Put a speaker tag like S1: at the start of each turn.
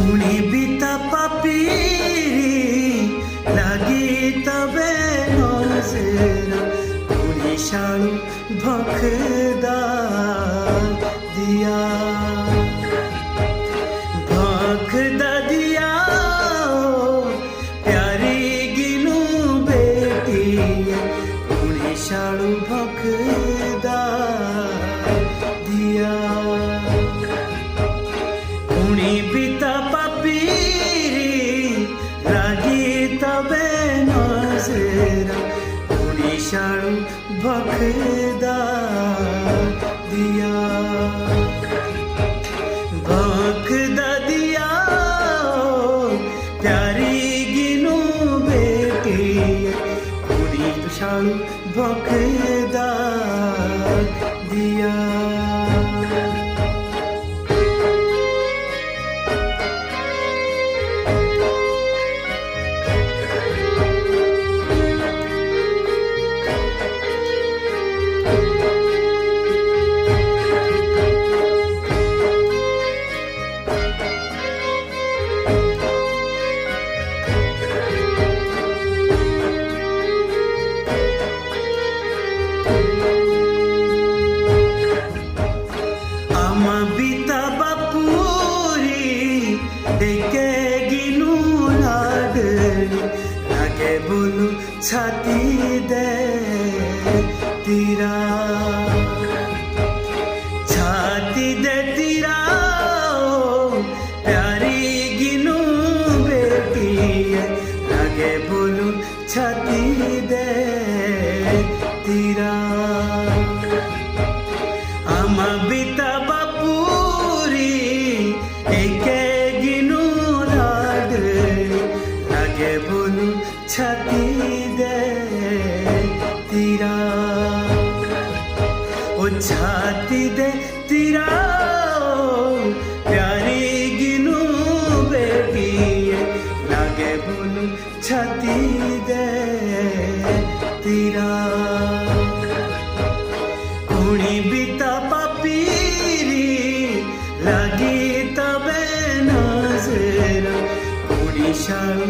S1: कुणी बिता पापीरी लागी तबे नौसेरा कुणी शालू भखदा दिया दिया प्यारी गिनू बेटी कुणी शालू भखदा दिया कुणी बिता पापीरी लागी तबे नजरा कुणी शालू भखदा दिया भखदा दिया प्यारी गिनू बेटी कुणी शालू भखदा दिया बिता बापूरी देखे गिनू लाडली लागे बोलू छाती दे तीरा छाती दे तीरा प्यारी गिनू बेटी लागे बोलू छाती दे तीरा आमा बिता बोलू छाती दे तीरा ओ छाती दे तीरा प्यारी गिनू बेटी लागे बोलू छाती दे तीरा कुणी बिता पापीरी लागी तबे नजरा कुणी शालू